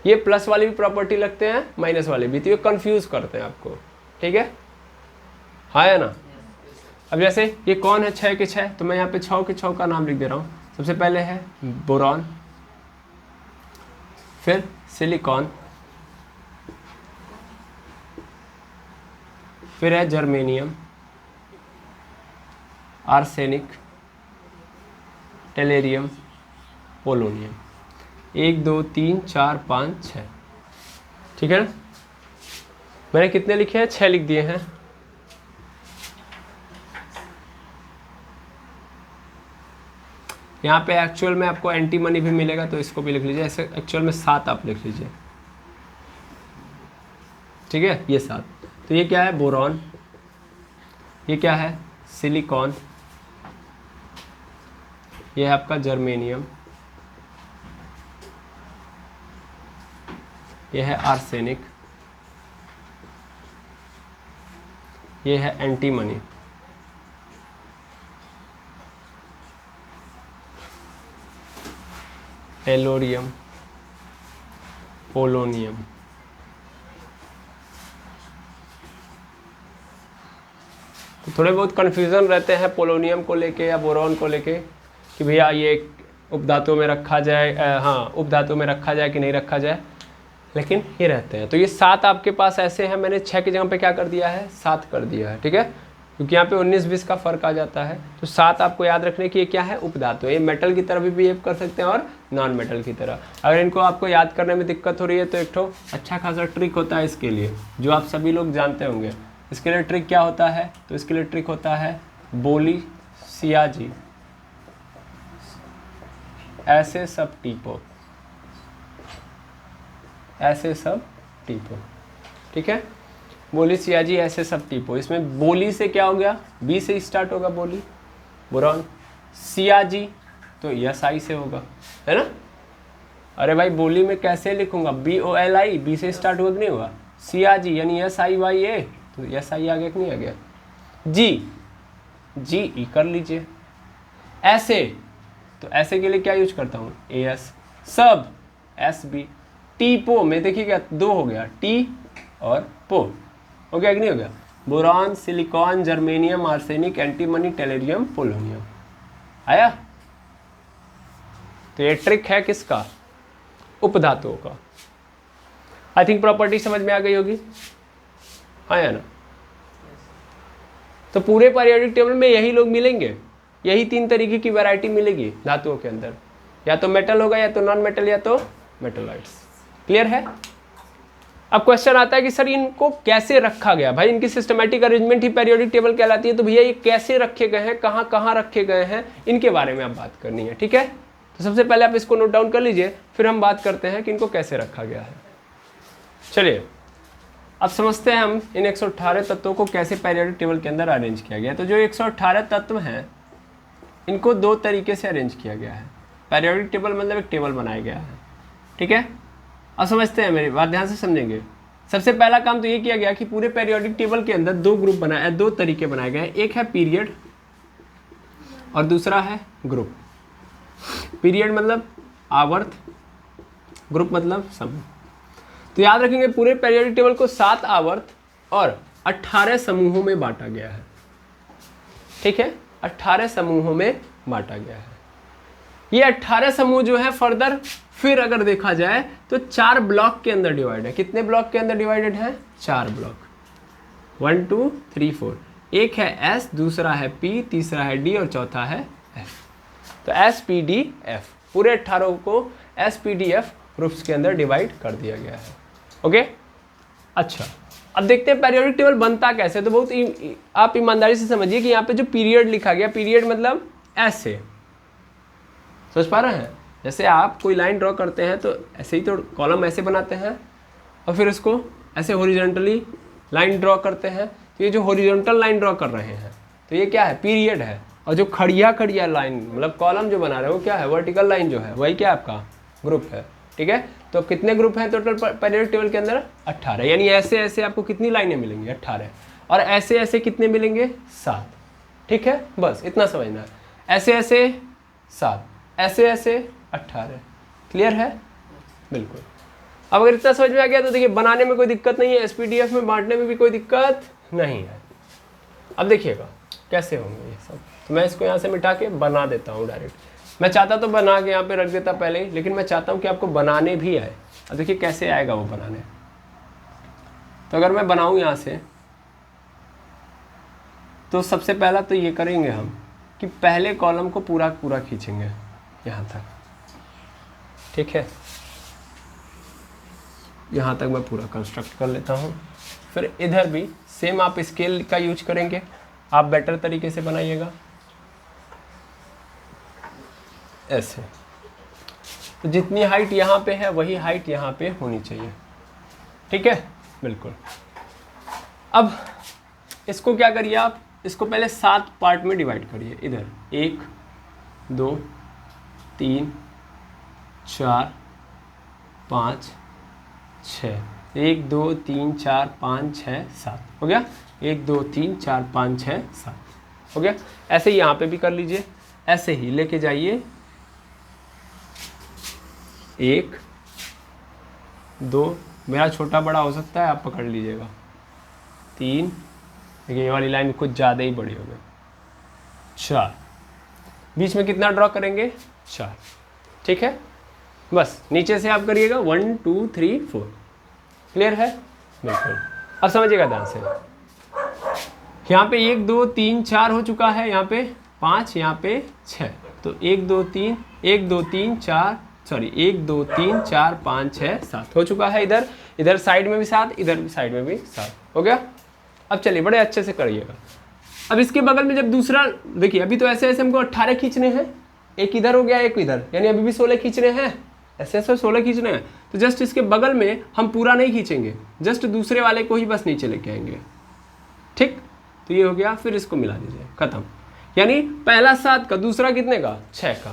ये प्लस वाली भी प्रॉपर्टी लगते हैं, माइनस वाले भी, तो ये कंफ्यूज करते हैं आपको। ठीक है, हाँ या ना? अब जैसे ये कौन है 6 के 6, तो मैं यहाँ पे 6 के 6 का नाम लिख दे रहा हूँ। सबसे पहले है बोरॉन, फिर सिलिकॉन, फिर है जर्मेनियम, आर्सेनिक, टेलेरियम, पोलोनियम। 1 2 3 4 5 6। ठीक है, मैंने कितने लिखे हैं, 6 लिख दिए हैं। यहाँ पे एक्चुअल में आपको एंटीमनी भी मिलेगा, तो इसको भी लिख लीजिए। ऐसे एक्चुअल में 7 आप लिख लीजिए। ठीक है, ये 7। तो ये क्या है, बोरॉन, ये क्या है, सिलिकॉन, ये है आपका जर्मेनियम, ये है आर्सेनिक, ये है एंटीमनी, टेलोरियम, पोलोनियम। तो थोड़े बहुत कन्फ्यूज़न रहते हैं पोलोनियम को लेके या बोरॉन को लेके कि भैया ये उपधातु में रखा जाए, हाँ उपधातु में रखा जाए कि नहीं रखा जाए, लेकिन ये रहते हैं। तो ये 7 आपके पास ऐसे हैं, मैंने 6 की जगह पे क्या कर दिया है, 7 कर दिया है। ठीक है, क्योंकि यहाँ पे 19-20 का फर्क आ जाता है। तो 7 आपको याद रखने की ये क्या है, उपधातु। ये मेटल की तरह भी बिहेव कर सकते हैं और नॉन मेटल की तरह। अगर इनको आपको याद करने में दिक्कत हो रही है तो एक ठो अच्छा खासा ट्रिक होता है इसके लिए, जो आप सभी लोग जानते होंगे। इसके लिए ट्रिक क्या होता है, तो इसके लिए ट्रिक होता है बोली सियाजी ऐसे सब टीपो, ऐसे सब टीपो। ठीक है, बोली सियाजी ऐसे सब टीपो। इसमें बोली से क्या हो गया, बी से स्टार्ट होगा बोली, बोरॉन। सियाजी तो यस आई से होगा, है ना? अरे भाई बोली में कैसे लिखूंगा, BOLI, बी से स्टार्ट होगा कि नहीं होगा? सियाजी यानी SIYA, तो SI आ गया कि नहीं आ गया? जी ई कर लीजिए। ऐसे, तो ऐसे के लिए क्या यूज करता हूँ, AS। सब SB। टीपो में देखिएगा 2 हो गया, टी और पो, हो गया कि नहीं हो गया? Boron, silicon, germanium, arsenic, antimony, टेलेरियम, polonium. आया? तो ये ट्रिक है किसका, उपधातुओं का। आई थिंक प्रॉपर्टी समझ में आ गई होगी, आया ना? तो पूरे पीरियोडिक टेबल में यही लोग मिलेंगे, यही 3 तरीके की वैरायटी मिलेगी धातुओं के अंदर, या तो मेटल होगा, या तो नॉन मेटल, या तो मेटलॉइड्स। क्लियर है? अब क्वेश्चन आता है कि सर इनको कैसे रखा गया, भाई इनकी सिस्टमैटिक अरेंजमेंट ही पीरियोडिक टेबल कहलाती है। तो भैया ये कैसे रखे गए हैं, कहाँ कहाँ रखे गए हैं, इनके बारे में आप बात करनी है। ठीक है, तो सबसे पहले आप इसको नोट डाउन कर लीजिए, फिर हम बात करते हैं कि इनको कैसे रखा गया है। चलिए अब समझते हैं हम इन 118 तत्वों को कैसे पीरियोडिक टेबल के अंदर अरेंज किया गया। तो जो 118 तत्व हैं इनको 2 तरीके से अरेंज किया गया है। पीरियोडिक टेबल मतलब एक टेबल बनाया गया है। ठीक है, अब समझते हैं, मेरी बात ध्यान से समझेंगे। सबसे पहला काम तो ये किया गया कि पूरे पीरियोडिक टेबल के अंदर 2 ग्रुप बनाए, 2 तरीके बनाए गए हैं। एक है पीरियड और दूसरा है ग्रुप। पीरियड मतलब आवर्त, ग्रुप मतलब समूह। तो याद रखेंगे पूरे पीरियोडिक टेबल को 7 आवर्त और 18 समूहों में बांटा गया है। ठीक है, 18 समूहों में बांटा गया है। ये 18 समूह जो है फर्दर फिर अगर देखा जाए तो 4 ब्लॉक के अंदर डिवाइड है। कितने ब्लॉक के अंदर डिवाइडेड है? 4 ब्लॉक, 1 2 3 4। एक है S, दूसरा है P, तीसरा है D और चौथा है F। तो SPDF पूरे 18 को SPDF ग्रुप्स के अंदर डिवाइड कर दिया गया है। ओके, अच्छा अब देखते हैं पीरियोडिक टेबल बनता कैसे। तो बहुत आप ईमानदारी से समझिए कि यहाँ पे जो पीरियड लिखा गया, पीरियड मतलब ऐसे, समझ पा रहे हैं? जैसे आप कोई लाइन ड्रॉ करते हैं तो ऐसे ही तो कॉलम ऐसे बनाते हैं और फिर उसको ऐसे हॉरिजॉन्टली लाइन ड्रॉ करते हैं। तो ये जो हॉरिजॉन्टल लाइन ड्रॉ कर रहे हैं तो ये क्या है, पीरियड है। और जो खड़िया लाइन मतलब कॉलम जो बना रहे हो क्या है, वर्टिकल लाइन जो है वही क्या आपका ग्रुप है। ठीक है, तो कितने ग्रुप हैं टोटल पीरियोडिक टेबल के अंदर? 18। यानी ऐसे ऐसे आपको कितनी लाइनें मिलेंगी? 18। और ऐसे ऐसे कितने मिलेंगे? 7। ठीक है, बस इतना समझना है। ऐसे ऐसे 7, ऐसे ऐसे 18। क्लियर है? बिल्कुल। अब अगर इतना समझ में आ गया तो देखिए बनाने में कोई दिक्कत नहीं है, SPDF में बांटने में भी कोई दिक्कत नहीं है। अब देखिएगा कैसे होंगे ये सब। तो मैं इसको यहाँ से मिटा के बना देता हूँ डायरेक्ट। मैं चाहता तो बना के यहाँ पे रख देता पहले ही, लेकिन मैं चाहता हूँ कि आपको बनाने भी आए। अब देखिए कैसे आएगा वो बनाने। तो अगर मैं बनाऊँ यहाँ से तो सबसे पहला तो ये करेंगे हम कि पहले कॉलम को पूरा पूरा खींचेंगे यहाँ तक। ठीक है, यहाँ तक मैं पूरा कंस्ट्रक्ट कर लेता हूँ। फिर इधर भी सेम आप स्केल का यूज करेंगे, आप बेटर तरीके से बनाइएगा ऐसे। तो जितनी हाइट यहाँ पे है वही हाइट यहाँ पे होनी चाहिए। ठीक है, बिल्कुल। अब इसको क्या करिए आप, इसको पहले 7 पार्ट में डिवाइड करिए। इधर 1 2 3 4 5 6, 1 2 3 4 5 6 7 हो गया। 1 2 3 4 5 6 7 हो गया। ऐसे ही यहाँ पे भी कर लीजिए, ऐसे ही लेके जाइए। 1 2, मेरा छोटा बड़ा हो सकता है, आप पकड़ लीजिएगा। 3, देखिए ये वाली लाइन कुछ ज़्यादा ही बड़ी हो गई। 4, बीच में कितना ड्रॉ करेंगे? 4। ठीक है, बस नीचे से आप करिएगा 1 2 3 4। क्लियर है? बिल्कुल। अब समझिएगा ध्यान से, यहाँ पे 1 2 3 4 हो चुका है, यहाँ पे 5, यहाँ पे 6। तो 1 2 3 1 2 3 4 सॉरी 1 2 3 4 5 6 7 हो चुका है। इधर साइड में भी 7, इधर भी साइड में भी 7 हो गया। अब चलिए बड़े अच्छे से करिएगा। अब इसके बगल में जब दूसरा, देखिए अभी तो ऐसे ऐसे हमको 18 खींचने हैं, एक इधर हो गया एक इधर, यानी अभी भी 16 खींचने हैं, ऐसे ऐसे 16 खींचने हैं। तो जस्ट इसके बगल में हम पूरा नहीं खींचेंगे, जस्ट दूसरे वाले को ही बस नीचे लेके आएंगे। ठीक, तो ये हो गया। फिर इसको मिला दीजिए, खत्म। यानी पहला 7 का, दूसरा कितने का? 6 का।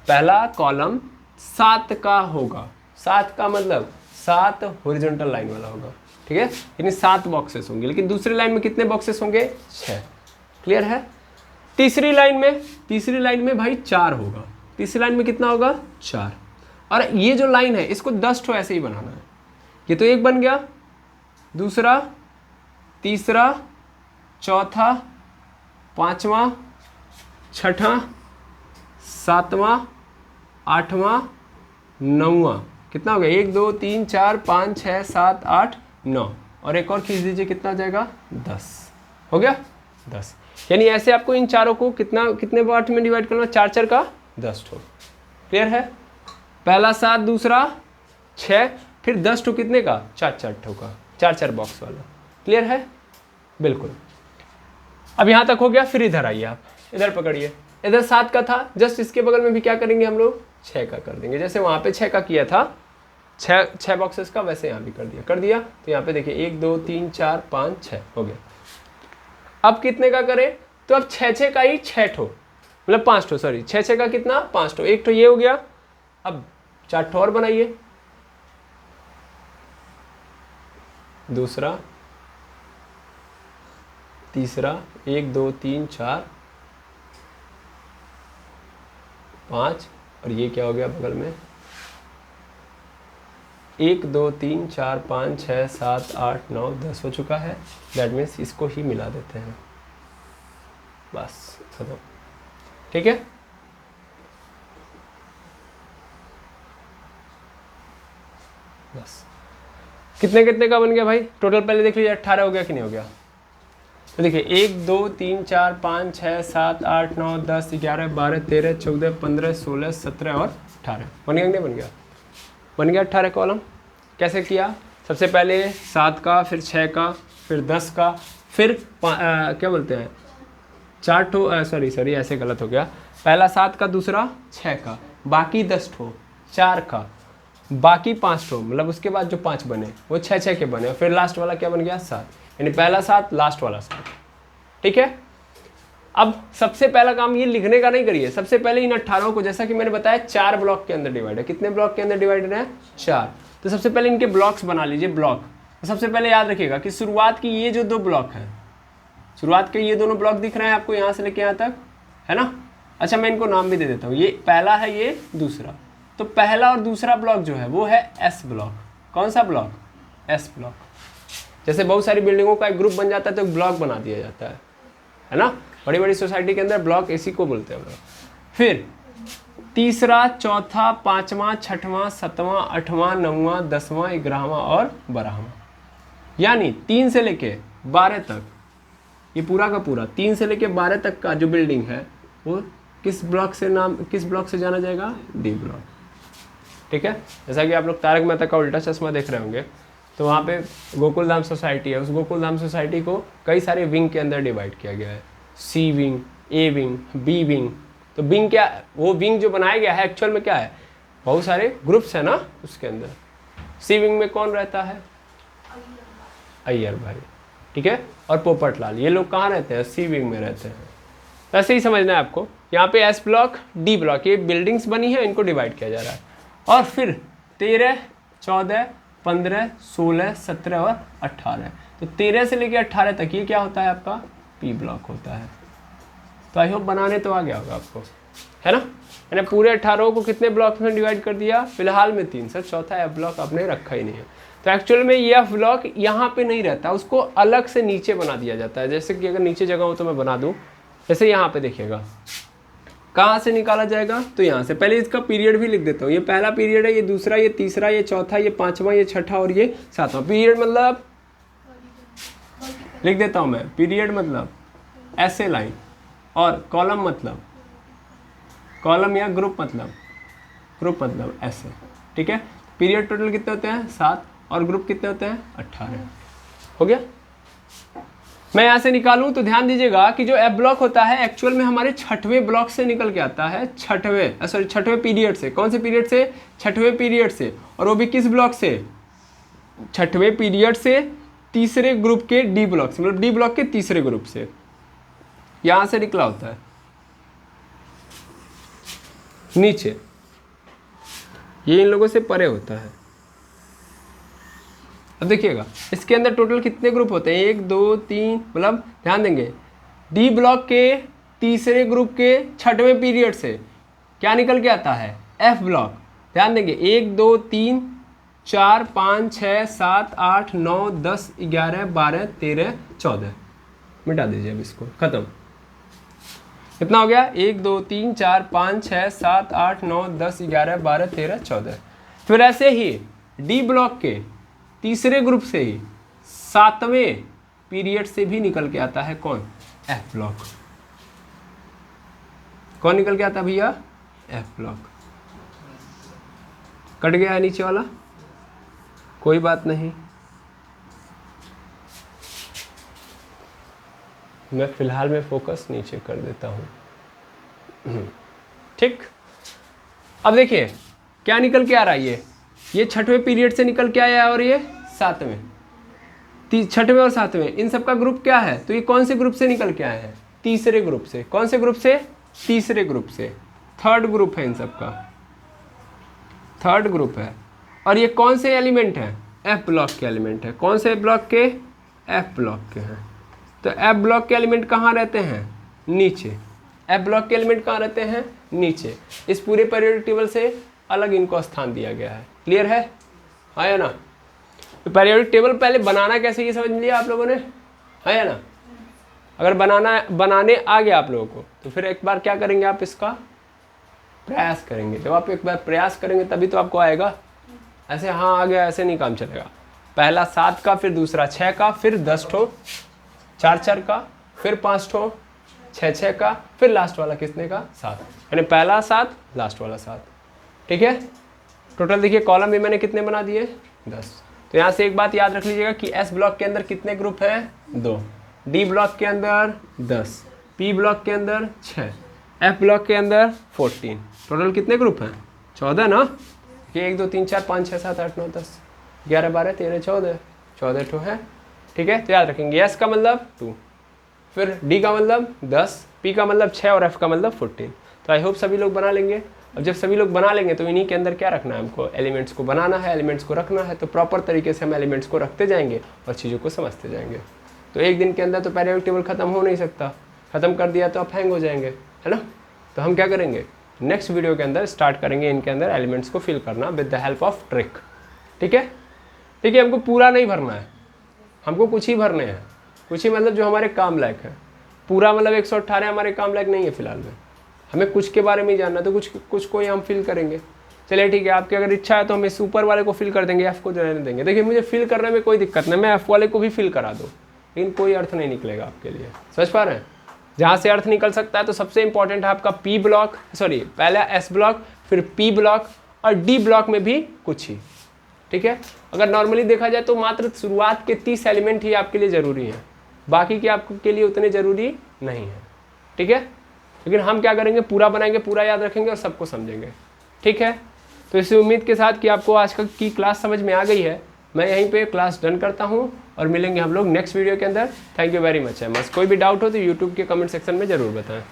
पहला कॉलम 7 का होगा। 7 का मतलब 7 हॉरिजॉन्टल लाइन वाला होगा। ठीक है, यानी 7 बॉक्सेस होंगे, लेकिन दूसरी लाइन में कितने बॉक्सेस होंगे? 6। क्लियर है? तीसरी लाइन में भाई 4 होगा। तीसरी लाइन में कितना होगा? 4। और ये जो लाइन है इसको 10 ठो ऐसे ही बनाना है। ये तो एक बन गया, दूसरा, तीसरा, चौथा, पांचवा, छठा, सातवां, आठवां, नौवां। कितना हो गया? 1 2 3 4 5 6 7 8 9, और एक और खींच दीजिए, कितना हो जाएगा? 10 हो गया। 10, यानी ऐसे आपको इन चारों को कितने पार्ट में डिवाइड करना? 4 4 का 10 ठो। क्लियर है? पहला 7, दूसरा 6, फिर 10 ठो कितने का? 4 4 ठो का, 4 4 बॉक्स वाला। क्लियर है? बिल्कुल। अब यहाँ तक हो गया। फिर इधर आइए, आप इधर पकड़िए। इधर 7 का था, जस्ट इसके बगल में भी क्या करेंगे हम लोग? 6 का कर देंगे। जैसे वहाँ पे 6 का किया था, 6 बॉक्सेस का, वैसे यहाँ भी कर दिया। तो यहाँ पे देखिए 1 2 3 4 5 6 हो गया। अब कितने का करें? तो अब 6 6 का ही 6 ठो, मतलब 5 ठो, सॉरी 6 6 का कितना? 5 ठो। एक ठो ये हो गया। अब 4 ठो और बनाइए। दूसरा, तीसरा, 1 2 3 4 5, और ये क्या हो गया बगल में? 1 2 3 4 5 6 7 8 9 10 हो चुका है। दैट मीन्स इसको ही मिला देते हैं, बस खत्म। ठीक है, बस। कितने कितने का बन गया भाई टोटल? पहले देख लीजिए 18 हो गया कि नहीं हो गया? तो देखिए 1 2 3 4 5 6 7 8 9 10 11 12 13 14 15 16 17 और 18 बन गया कि नहीं बन गया? बन गया 18 कॉलम। कैसे किया? सबसे पहले 7 का, फिर 6 का, फिर 10 का, फिर क्या बोलते हैं 4 ठो, सॉरी ऐसे गलत हो गया, पहला 7 का, दूसरा 6 का, बाकी 10 ठो, 4 का, बाकी 5 ठो, मतलब उसके बाद जो 5 बने वो 6 के बने, और फिर लास्ट वाला क्या बन गया 7, यानी पहला 7 लास्ट वाला 7। ठीक है, अब सबसे पहला काम ये लिखने का नहीं करिए, सबसे पहले इन 18 को, जैसा कि मैंने बताया 4 ब्लॉक के अंदर डिवाइड है। कितने ब्लॉक के अंदर डिवाइडेड है? 4। तो सबसे पहले इनके ब्लॉक्स बना लीजिए, ब्लॉक। तो सबसे पहले याद रखिएगा कि शुरुआत की ये जो 2 ब्लॉक हैं, शुरुआत के ये दोनों ब्लॉक दिख रहे हैं आपको यहाँ से लेके यहाँ तक, है ना। अच्छा, मैं इनको नाम भी दे देता हूँ, ये पहला है, ये दूसरा। तो पहला और दूसरा ब्लॉक जो है वो है एस ब्लॉक। कौन सा ब्लॉक? S block. जैसे बहुत सारी बिल्डिंगों का एक ग्रुप बन जाता है तो एक ब्लॉक बना दिया जाता है ना। बड़ी बड़ी सोसाइटी के अंदर ब्लॉक इसी को बोलते हैं ब्लॉक। फिर तीसरा, चौथा, 5वां, 6वां, 7वां, 8वां, 9वां, 10वां, 11वां और 12वां, यानी 3 से लेके 12 तक, ये पूरा का पूरा 3 से लेके 12 तक का जो बिल्डिंग है वो किस ब्लॉक से जाना जाएगा? D block. ठीक है, जैसा कि आप लोग तारक मेहता का उल्टा चश्मा देख रहे होंगे, तो वहाँ पे गोकुलधाम सोसाइटी है, उस गोकुलधाम सोसाइटी को कई सारे विंग के अंदर डिवाइड किया गया है, C wing, A wing, B wing. तो विंग क्या, वो विंग जो बनाया गया है एक्चुअल में क्या है? बहुत सारे ग्रुप्स है ना उसके अंदर। सी विंग में कौन रहता है? अय्यर भाई, ठीक है, और पोपटलाल, ये लोग कहाँ रहते हैं? सी विंग में रहते हैं। तो ऐसे ही समझना है आपको। यहाँ पे एस ब्लॉक, डी ब्लॉक, ये बिल्डिंग्स बनी है, इनको डिवाइड किया जा रहा है। और फिर 13, 14, 15, 16, 17 और 18। तो 13 से लेकर 18 तक ये क्या होता है आपका? पी ब्लॉक होता है। तो आई होप बनाने तो आ गया होगा आपको, है ना। मैंने पूरे 18 को कितने ब्लॉक में डिवाइड कर दिया? फिलहाल में 3 से, चौथा एफ ब्लॉक आपने रखा ही नहीं है। तो एक्चुअल में ये एफ ब्लॉक यहाँ पे नहीं रहता, उसको अलग से नीचे बना दिया जाता है। जैसे कि अगर नीचे जगह हो तो मैं बना दूँ, जैसे यहाँ पे देखिएगा, कहाँ से निकाला जाएगा? तो यहाँ से। पहले इसका पीरियड भी लिख देता हूँ, ये पहला पीरियड है, ये दूसरा, ये तीसरा, ये चौथा, ये 5वां, ये 6ठा और ये 7वां। पीरियड मतलब लिख देता हूँ मैं, पीरियड मतलब ऐसे लाइन, और कॉलम मतलब कॉलम, या ग्रुप मतलब ऐसे। ठीक है, पीरियड टोटल कितने होते हैं? 7, और ग्रुप कितने होते हैं? 18। हो गया। मैं यहाँ से निकालूं तो ध्यान दीजिएगा कि जो एफ ब्लॉक होता है एक्चुअल में हमारे 6वें ब्लॉक से निकल के आता है, 6वें पीरियड से। कौन से पीरियड से? 6वें पीरियड से। और वो भी किस ब्लॉक से? 6वें पीरियड से, तीसरे ग्रुप के डी ब्लॉक से, मतलब डी ब्लॉक के तीसरे ग्रुप से यहां से निकला होता है नीचे, ये इन लोगों से परे होता है। अब देखिएगा इसके अंदर टोटल कितने ग्रुप होते हैं? 1, 2, 3, मतलब ध्यान देंगे, डी ब्लॉक के तीसरे ग्रुप के 6वें पीरियड से क्या निकल के आता है? F block. ध्यान देंगे, 1, 2, 3, 4, 5, 6, 7, 8, 9, 10, 11, 12, 13, 14। मिटा दीजिए अब इसको, खत्म। कितना हो गया? 1, 2, 3, 4, 5, 6, 7, 8, 9, 10, 11, 12, 13, 14। फिर ऐसे ही डी ब्लॉक के तीसरे ग्रुप से ही 7वें पीरियड से भी निकल के आता है कौन? F block. कौन निकल के आता है भैया? F block. कट गया है नीचे वाला, कोई बात नहीं, मैं फिलहाल में फोकस नीचे कर देता हूँ। ठीक, अब देखिए क्या निकल के आ रहा है, ये 6वें पीरियड से निकल के आया है, और ये 7वें, 6वें और 7वें, इन सब का ग्रुप क्या है? तो ये कौन से ग्रुप से निकल के आए हैं? तीसरे ग्रुप से। कौन से ग्रुप से? तीसरे ग्रुप से। थर्ड ग्रुप है इन सब का, थर्ड ग्रुप है। और ये कौन से एलिमेंट है? एफ ब्लॉक के एलिमेंट है। कौन से ब्लॉक के? एफ ब्लॉक के हैं। तो एफ ब्लॉक के एलिमेंट कहाँ रहते हैं? नीचे। एफ ब्लॉक के एलिमेंट कहाँ रहते हैं? नीचे। इस पूरे पीरियोडिक टेबल से अलग इनको स्थान दिया गया है। क्लियर है? हाँ या ना? तो पीरियोडिक टेबल पहले बनाना कैसे ये समझ लिया आप लोगों ने, है या ना? अगर बनाने आ गया आप लोगों को तो फिर एक बार क्या करेंगे, आप इसका प्रयास करेंगे। जब आप एक बार प्रयास करेंगे तभी तो आपको आएगा। ऐसे हाँ आ गया ऐसे नहीं काम चलेगा। पहला 7 का, फिर दूसरा 6 का, फिर 10 ठो, 4 का, फिर 5 ठो, 6 का, फिर लास्ट वाला किसने का? 7। यानी पहला 7, लास्ट वाला 7। ठीक है, टोटल देखिए कॉलम भी मैंने कितने बना दिए? 10। तो यहाँ से एक बात याद रख लीजिएगा कि एस ब्लॉक के अंदर कितने ग्रुप हैं? 2, डी ब्लॉक के अंदर 10, पी ब्लॉक के अंदर 6, एफ ब्लॉक के अंदर 14। टोटल कितने ग्रुप हैं? 14 ना। ये 1 2 3 4 5 6 7 8 9 10 11 12 13 14 ठो है। ठीक है, तो याद रखेंगे एस का मतलब 2, फिर डी का मतलब 10, पी का मतलब 6 और एफ का मतलब 14। तो आई होप सभी लोग बना लेंगे। अब जब सभी लोग बना लेंगे तो इन्हीं के अंदर क्या रखना है हमको? एलिमेंट्स को बनाना है, एलिमेंट्स को रखना है। तो प्रॉपर तरीके से हम एलिमेंट्स को रखते जाएंगे और चीज़ों को समझते जाएंगे। तो एक दिन के अंदर तो पेरियोडिक टेबल खत्म हो नहीं सकता, खत्म कर दिया तो आप हैंग हो जाएंगे, है ना। तो हम क्या करेंगे, नेक्स्ट वीडियो के अंदर स्टार्ट करेंगे इनके अंदर एलिमेंट्स को फिल करना with the help of trick. ठीक है, ठीक है। हमको पूरा नहीं भरना है, हमको कुछ ही भरने हैं। कुछ ही मतलब जो हमारे काम लायक है। पूरा मतलब 118 हमारे काम लायक नहीं है फिलहाल में, हमें कुछ के बारे में ही जानना, तो कुछ को ही हम फिल करेंगे। चलिए ठीक है, आपकी अगर इच्छा है तो हम इस ऊपर वाले को फिल कर देंगे, एफ को रहने देंगे। देखिए मुझे फिल करने में कोई दिक्कत नहीं, मैं एफ वाले को भी फिल करा दूँ, लेकिन कोई अर्थ नहीं निकलेगा आपके लिए। समझ पा रहे हैं? जहाँ से अर्थ निकल सकता है तो सबसे इंपॉर्टेंट है आपका पी ब्लॉक, सॉरी पहले एस ब्लॉक, फिर पी ब्लॉक और डी ब्लॉक में भी कुछ ही। ठीक है, अगर नॉर्मली देखा जाए तो मात्र शुरुआत के 30 एलिमेंट ही आपके लिए ज़रूरी हैं, बाकी के आपके लिए उतने ज़रूरी नहीं है। ठीक है, लेकिन हम क्या करेंगे, पूरा बनाएंगे, पूरा याद रखेंगे और सबको समझेंगे। ठीक है, तो इसी उम्मीद के साथ कि आपको आज की क्लास समझ में आ गई है, मैं यहीं पे क्लास डन करता हूँ और मिलेंगे हम लोग नेक्स्ट वीडियो के अंदर। थैंक यू वेरी मच है। बस कोई भी डाउट हो तो यूट्यूब के कमेंट सेक्शन में ज़रूर बताएं।